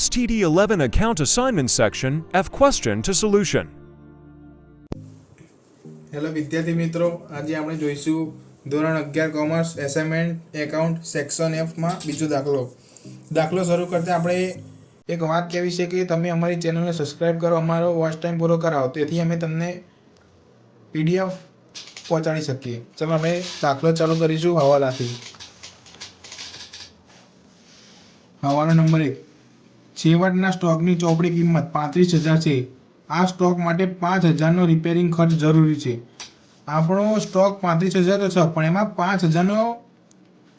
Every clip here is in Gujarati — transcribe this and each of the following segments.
STD11 Account Assignment Section, F Question to Solution. Hello વિદ્યાર્થી મિત્રો, આજે આપણે જોઈશું ધોરણ 11 કોમર્સ એસાઇનમેન્ટ એકાઉન્ટ સેક્શન એફમાં બીજો દાખલો શરૂ કરતા આપણે એક વાત કહેવી છે કે તમે અમારી ચેનલને સબસ્ક્રાઈબ કરો, અમારો વોચ ટાઈમ પૂરો કરાવો, તેથી અમે તમને PDF પહોંચાડી શકીએ. ચાલો અમે દાખલો ચાલુ કરીશું હવાલાથી. હવાલો નંબર 1. છેવટના સ્ટોકની ચોપડી કિંમત 35,000 છે. આ સ્ટોક માટે 5,000નો રિપેરિંગ ખર્ચ જરૂરી છે. આપણો સ્ટોક 35,000 તો છે, પણ એમાં 5,000નો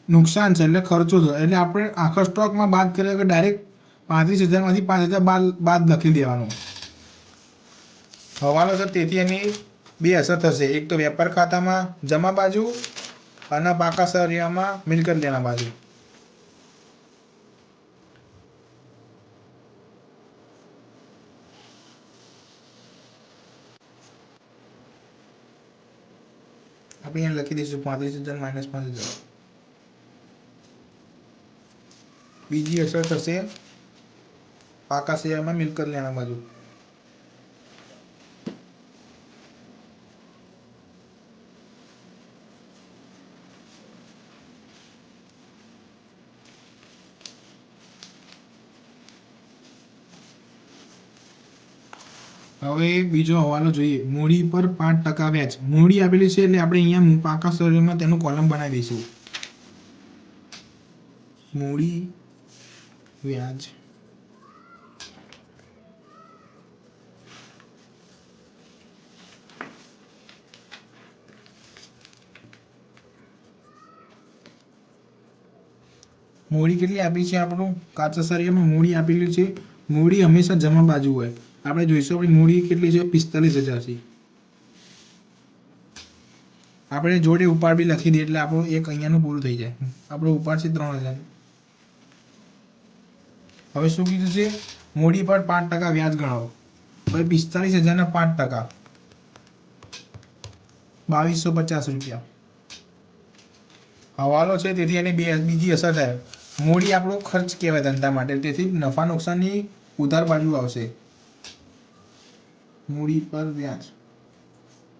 નુકસાન છે, એટલે ખર્ચો છે. એટલે આપણે આખા સ્ટોકમાં બાદ કરીએ કે ડાયરેક્ટ 35,000માંથી 5,000 બાદ લખી દેવાનું. હવાલો છે, તેથી એની બે અસર થશે. એક તો વેપાર ખાતામાં જમા બાજુ અને પાકા સરિયામાં મિલકત લેણા બાજુ. આપણે અહીંયા લખી દઈશું 35,000 માઇનસ 5,000. બીજી અસર થશે પાકા શેરમાં મિલકત લેણા બાજુ. હવે બીજો હવાલો જોઈએ. મૂડી પર 5% વ્યાજ. મૂડી આપેલી છે એટલે આપણે અહીંયા પાકા શરીરમાં તેનું કોલમ બનાવી દઈશું. મૂડી વ્યાજ મૂડી કેટલી આપી છે? આપણું કાચા સરિયામાં મૂડી આપેલી છે. મૂડી હંમેશા જમા બાજુ હોય. આપણે જોઈશું આપણી મૂડી કેટલી છે? 45,000 છે. આપણે જોડે ઉપાડ બી લખી દઈએ એટલે આપણું એક અહીંયાનું પૂરું થઈ જાય. આપણો ઉપાડ છે 3,000. હવે શું કીધું છે? મૂડી પર 5% વ્યાજ ગણાવો. હવે 45,000ના 5% 2,250 રૂપિયા. હવાલો છે, તેથી એની બીજી અસર થાય. મૂડી આપણો ખર્ચ કહેવાય ધંધા માટે, તેથી નફા નુકસાનની ઉધાર બાજુ આવશે. મૂડી પર વ્યાજ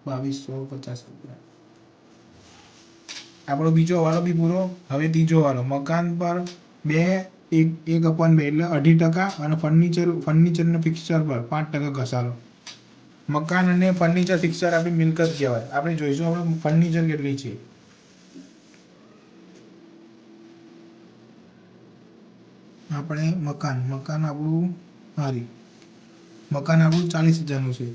2,250 રૂપિયા. આપણો બીજો હવાલો બી પૂરો. હવે ત્રીજો હવાલો. મકાન પર 1/2 એટલે 2.5% અને ફર્નિચરના ફિક્સર પર 5% ઘસારો. મકાન અને ફર્નિચર ફિક્સર આપણી મિલકત કહેવાય. આપણે જોઈશું આપણે ફર્નિચર કેટલી છે. આપણે મકાન આપણું મકાન આપણું 40,000નું છે.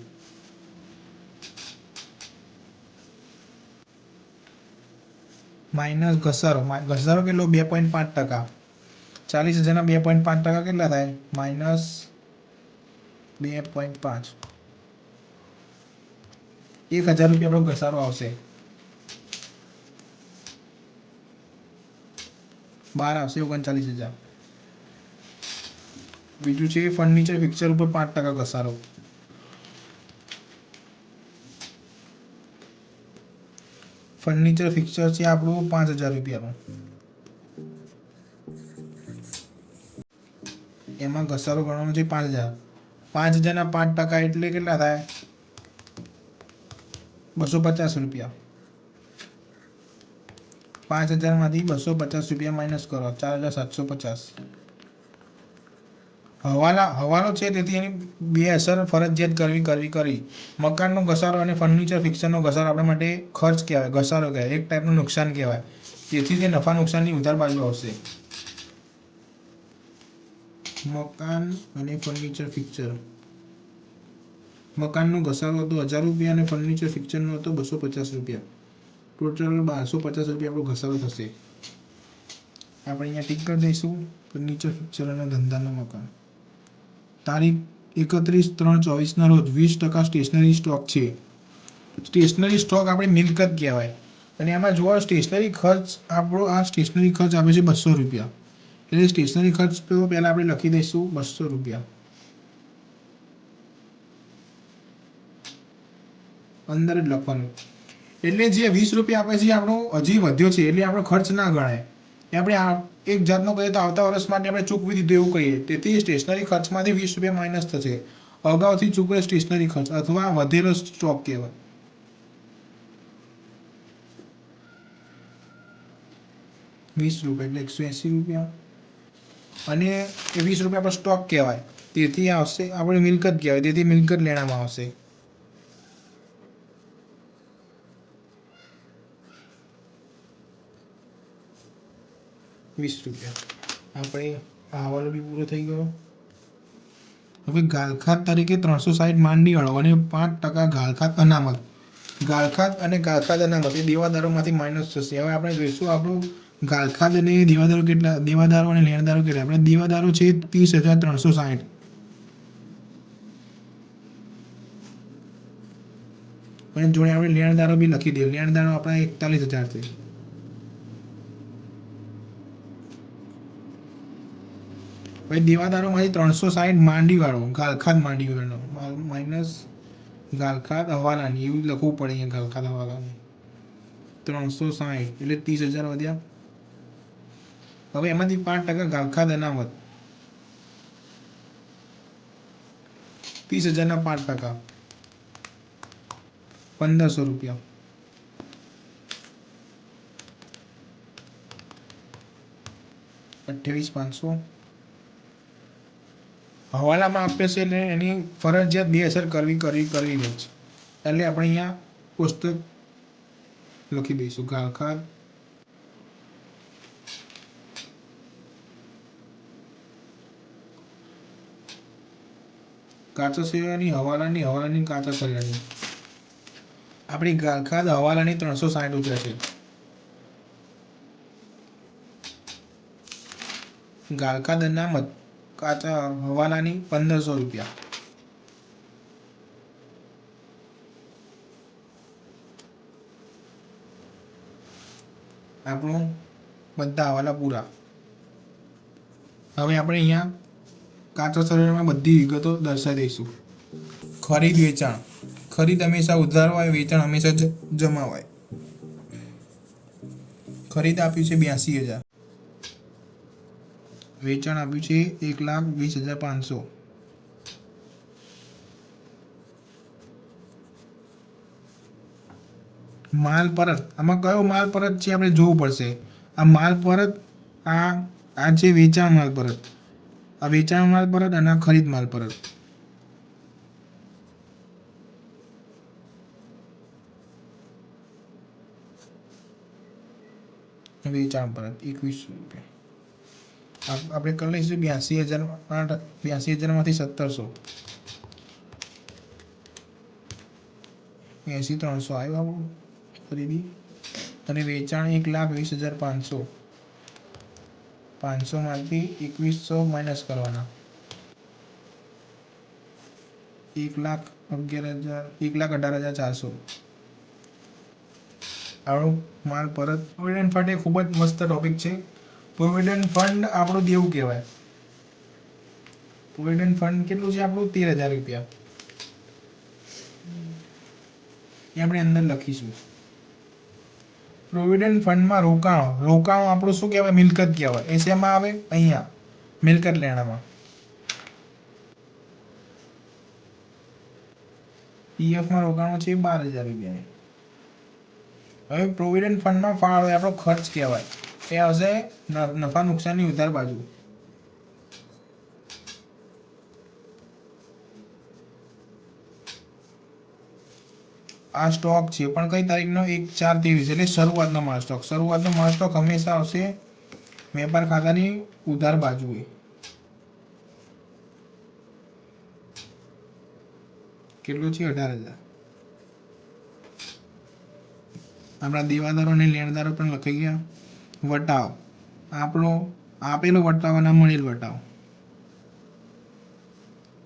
માઇનસ ઘસારો કેટલો? 2.5%. 40,000ના 2.5% કેટલા થાય? -2.5. 1,000 રૂપિયા આપણો ઘસારો આવશે. બહાર આવશે 39,000. બીજું છે ફર્નિચર ફિક્સર ઉપર 5% ઘસારો. ફર્નિચર ફિક્સર છે આપણું 5,000 રૂપિયાનું. એમાં ઘસારો ગણવાનો છે 5,000. 5,000ના 5% એટલે કેટલા થાય? 250 રૂપિયા. 5,000માંથી 250 રૂપિયા માઇનસ કરો, 4,750. હવાલો છે, તેથી એની બે અસર ફરજિયાત કરવી. મકાનનો ઘસારો અને ફર્નિચર ફિક્સરનો ઘસારો આપણા માટે ખર્ચ કહેવાય, ઘસારો કહેવાય, એક ટાઈપનું નુકસાન કહેવાય. તેથી તે નફા નુકસાનની ઉધાર બાજુ આવશે. મકાન અને ફર્નિચર ફિક્સર. મકાનનો ઘસારો હતો 1,000 રૂપિયા અને ફર્નિચર ફિક્સરનો હતો 250 રૂપિયા. ટોટલ 1,250 રૂપિયા આપણો ઘસારો થશે. આપણે અહીંયા ટીક કરી દઈશું. ફર્નિચર ફિક્સર અને ધંધાના મકાન. તારીખ 31/3/24ના રોજ 20% સ્ટેશનરી સ્ટોક છે. સ્ટેશનરી સ્ટોક આપણી મિલકત કહેવાય. અને એમાં જોવા સ્ટેશનરી ખર્ચ આપણો સ્ટેશનરી ખર્ચ આપે છે 200 રૂપિયા. એટલે સ્ટેશનરી ખર્ચ તો પહેલાં આપણે લખી દઈશું 200 રૂપિયા. અંદર જ લખવાનું. એટલે જે 20 રૂપિયા આપે છે આપણો હજી વધ્યો છે, એટલે આપણો ખર્ચ ના ગણાય. એ આપણે એક જાતનો કહીએ તો આવતા વર્ષ માટે આપણે ચૂકવી દીધું એવું કહીએ. તેથી સ્ટેશનરી ખર્ચમાંથી 20 રૂપિયા માઇનસ થશે. અગાઉથી ચૂકવેલ સ્ટેશનરી ખર્ચ અથવા વધેલો સ્ટોક કહેવાય. 20 રૂપિયા એટલે 180 રૂપિયા અને એ 20 રૂપિયા પર સ્ટોક કહેવાય. તેથી આવશે આપણે મિલકત કહેવાય. તેથી મિલકત લેણામાં આવશે. ₹20 આપણે આ હવાલો બી પૂરો થઈ ગયો. હવે ગાળખાત તરીકે 360 માંડી વાળો અને 5% ગાળખાત અનામત. ગાળખાત અને ગાળખાત અનામત એ દેવાદારોમાંથી માઇનસ થશે. હવે આપણે જોઈશું આપણું ગાળખાત અને દેવાદારો કેટલા, દેવાદારો અને લેણદારો કેટલા. આપણે દેવાદારો છે 30,360 અને જોડે આપણે લેણદારો બી લખી દઈએ. લેણદારો આપણા 41,000 છે. ભાઈ દેવાદારોમાંથી 360 માંડી વાળો ગાળખાત માંડી વાળો માઇનસ ગાળખાત હવાલાની એવું લખવું પડે અહીંયા. ગાળખાત હવાલાની 360 એટલે 30,000 વધ્યા. હવે એમાંથી 5% ગાળખાત અનામત. 30,000 ના 5% ₹1,500. 28,500 હવાલામાં આપે છે એટલે એની ફરજિયાત 2 અસર કરવી જ છે. એટલે આપણે અહીંયા કોષ્ટક લખી દઈશું. ગાળખાત કાચા શેરડાની હવાલાની કાચા શેરડાની આપણી ગાળખાત હવાલાની 360 રૂપિયા છે. ગાળખાત અનામત કાચા હવાલાની 1,500 રૂપિયા. આપણું બધા હવાલા પૂરા. હવે આપણે અહીંયા કાચા શેરડામાં બધી વિગતો દર્શાવી દઈશું. ખરીદ વેચાણ. ખરીદ હંમેશા ઉધાર હોય, વેચાણ હંમેશા જમા હોય. ખરીદ આપ્યું છે 82,000, વેચાણ આપ્યું છે 1,20,500. માલ પરત. આમાં કયો માલ પરત છે આપણે જોવું પડશે. આ માલ પરત આ છે વેચાણ માલ પરત. આ વેચાણ માલ પરત અને આ ખરીદ માલ પરત. વેચાણ પરત 21 રૂપિયા. આપણે કરી લઈશું 82,000 માંથી 1,700 80,300 આવ્યું આપણું ખરીદી. અને વેચાણ 1,20,500. 500 માંથી 2,100 માઇનસ કરવાના. 1,18,400 આપણું માલ પરત. પ્રોવિડન્ટ ફંડ એ ખૂબ જ મસ્ત ટોપિક છે. પ્રોવિડન્ટ ફંડ આપણું દેવું કહેવાય. પ્રોવિડન્ટ ફંડ કેટલું છે આપણું? 13,000 રૂપિયા. એ આપણે અંદર લખીશું. પ્રોવિડન્ટ ફંડમાં રોકાણો આપણું શું કહેવાય? મિલકત કહેવાય. એ શેમાં આવે? અહીંયા મિલકત લેણામાં. પીએફમાં રોકાણો છે 12,000 રૂપિયા. હવે પ્રોવિડન્ટ ફંડમાં ફાળો એ આપણો ખર્ચ કહેવાય. એ આવશે નફા નુકસાનની ઉધાર બાજુ. આ સ્ટોક છે પણ કઈ તારીખનો? 1/4/23 એટલે શરૂઆતનો માલ સ્ટોક. શરૂઆતનો માલ સ્ટોક હંમેશા આવશે વેપાર ખાતાની ઉધાર બાજુએ. કેટલું છે? 18,000. આપણા દેવાદારો અને લેણદારો પણ લખાઈ ગયા. વટાવ આપણો આપેલો વટાવ અને મળેલ વટાવ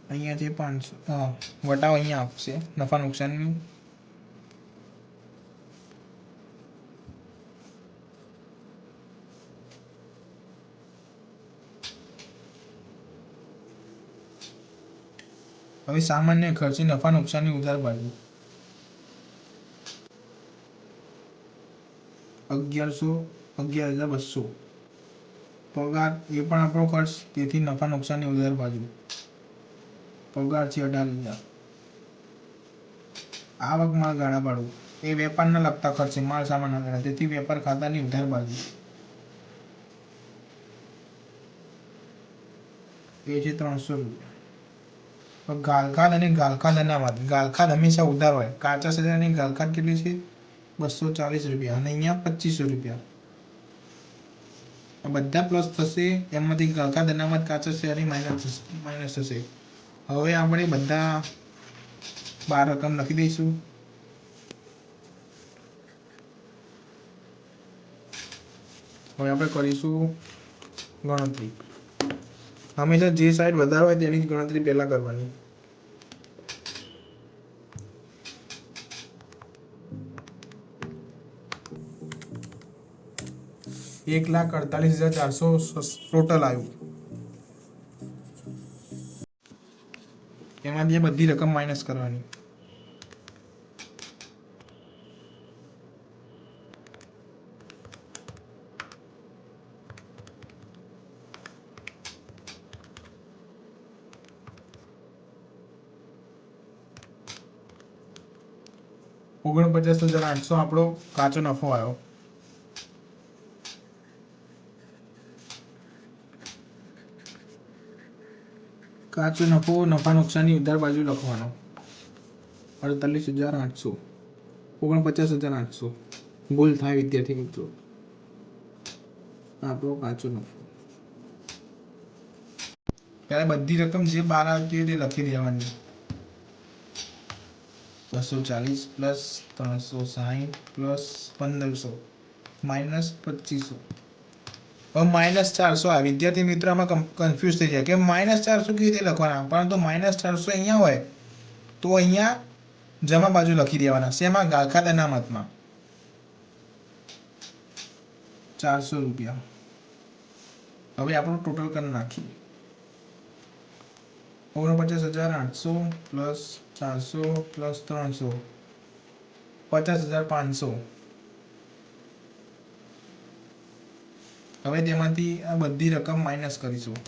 અહીંયા છે 500. વટાવ અહીંયા આપશે નફા નુકસાનની. હવે સામાન્ય ખર્ચ નફા નુકસાનની ઉધાર બાજુ 11,200. પગાર એ પણ આપણો ખર્ચ, તેથી નફા નુકસાનની ઉધાર બાજુ પગાર છે 18,000. આવક માલ ગાળા ભાડું એ વેપારના લગતા ખર્ચે માલ સામાન ગાળા, તેથી વેપાર ખાતાની ઉધાર બાજુ એ છે 300 રૂપિયા. ગાલખાદ અને ગાલખાદ અનામત. ગાલખાદ હંમેશા ઉધાર હોય. કાચા શેરડાની ગાલખાદ કેટલી છે? 240 રૂપિયા અને અહીંયા 2500 રૂપિયા. આ બધા પ્લસ થશે, એમાંથી ગાલખાદ અનામત કાચા શેરની માઇનસ થશે. હવે આપણે બધા 12 રકમ લખી દઈશું. હવે આપણે કરીશું ગણતરી. હંમેશા જે સાઈડ વધારે હોય તેની ગણતરી પહેલા કરવાની. $1,48,400 ટોટલ આવ્યું. એમાંથી બધી રકમ માઇનસ કરવાની. $49,800 આપણો કાચો નફો આવ્યો. કાચો નફો નફા નુકસાનની ઉધાર બાજુ લખવાનો. 48,800 49,800 ભૂલ થાય વિદ્યાર્થી મિત્રો. આપણો કાચો નફો. ત્યારે બધી રકમ જે 12 આવતી હોય તે લખી દેવાની. 240 પ્લસ 360 પ્લસ 1500 માઇનસ 2500. હવે -400 આ વિદ્યાર્થી મિત્રો આમાં કન્ફ્યુઝ થઈ જાય કે -400 કેવી રીતે લખવાના, પરંતુ -400 અહીંયા હોય તો અહીંયા જમા બાજુ લખી દેવાના. શેમાં? ગાલખાદ અનામતમાં 400 રૂપિયા. હવે આપણું ટોટલ કરી નાખીએ. 49,800 પ્લસ 400 પ્લસ 300 50,500. હવે તેમાંથી આ બધી રકમ માઇનસ કરીશું.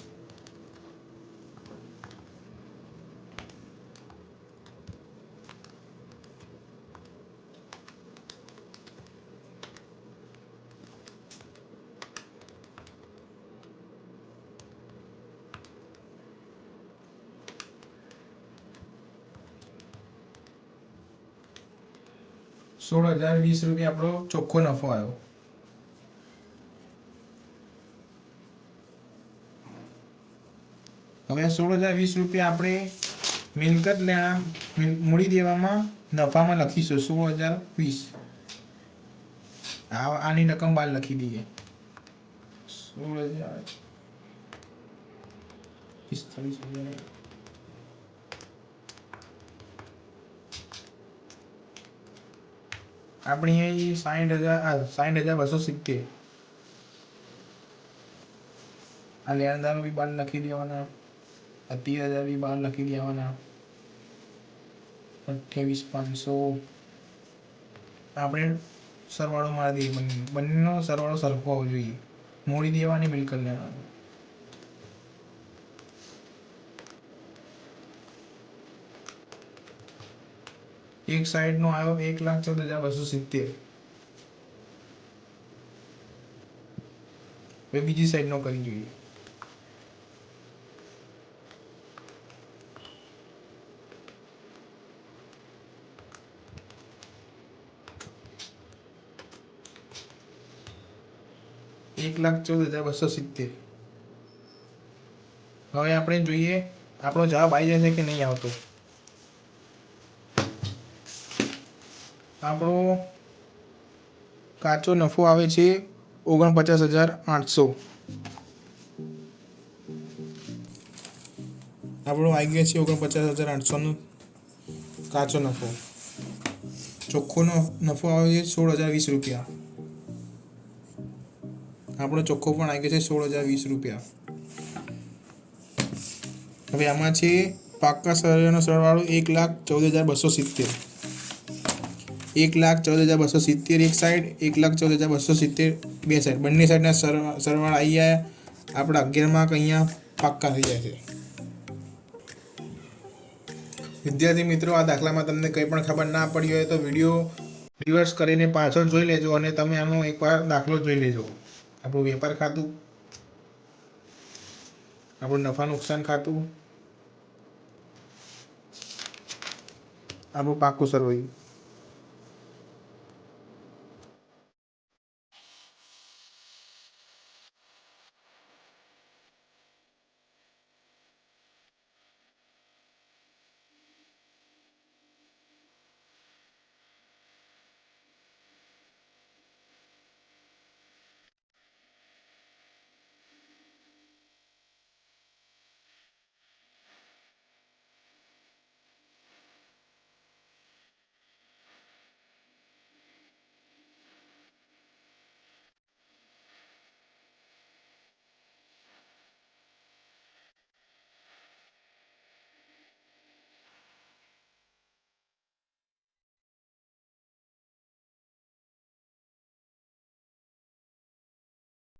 $16,020 આપણો ચોખ્ખો નફો આવ્યો. હવે 16,020 આપણે મિલકત લેણા મૂડી દેવામાં નફામાં લખીશું. 16,020 આની રકમ બહાર લખી દઈએ. 16,045,000 આપણે અહીં 60,270 આ લેણદારો બી બહાર લખી દેવાના. 30,000 બી બહાર લખી દેવાના. 28,500 આપણે સરવાળો મારી દઈએ. બંનેનો સરવાળો સરખો હોવો જોઈએ. મૂડી દેવાની મિલકત લેવાની. એક સાઈડ નો આવ્યો 1,14,270. હવે બીજી સાઈડ નો કરી જોઈએ. $1,14,270. હવે આપણે જોઈએ આપણો જવાબ આવી જશે કે નહીં આવતો. આપણો કાચો નફો આવે છે 49,800. આપણો આવી ગયા છે 49,800 નો કાચો નફો. ચોખ્ખો નફો આવે છે 16,020 રૂપિયા. આપણો ચોખ્ખો પણ આવી ગયો છે 16,020 રૂપિયા. હવે આમાં છે પાકા સરવાળાનો સરવાળો 1,14,270. 1,14,270 એક સાઈડ, 1,14,270 બે સાઈડ. બંને સાઈડના સરવાળા આવી ગયા. આપણા 11 માર્ક અહીંયા પાક્કા થઈ જાય છે. વિદ્યાર્થી મિત્રો, આ દાખલામાં તમને કંઈ પણ ખબર ના પડી હોય તો વિડીયો રિવર્સ કરીને પાછળ જોઈ લેજો અને તમે આનો એકવાર દાખલો જોઈ લેજો. આપણું વેપાર ખાતું, આપણું નફા નુકસાન ખાતું, આપણું પાકું સરવૈયું.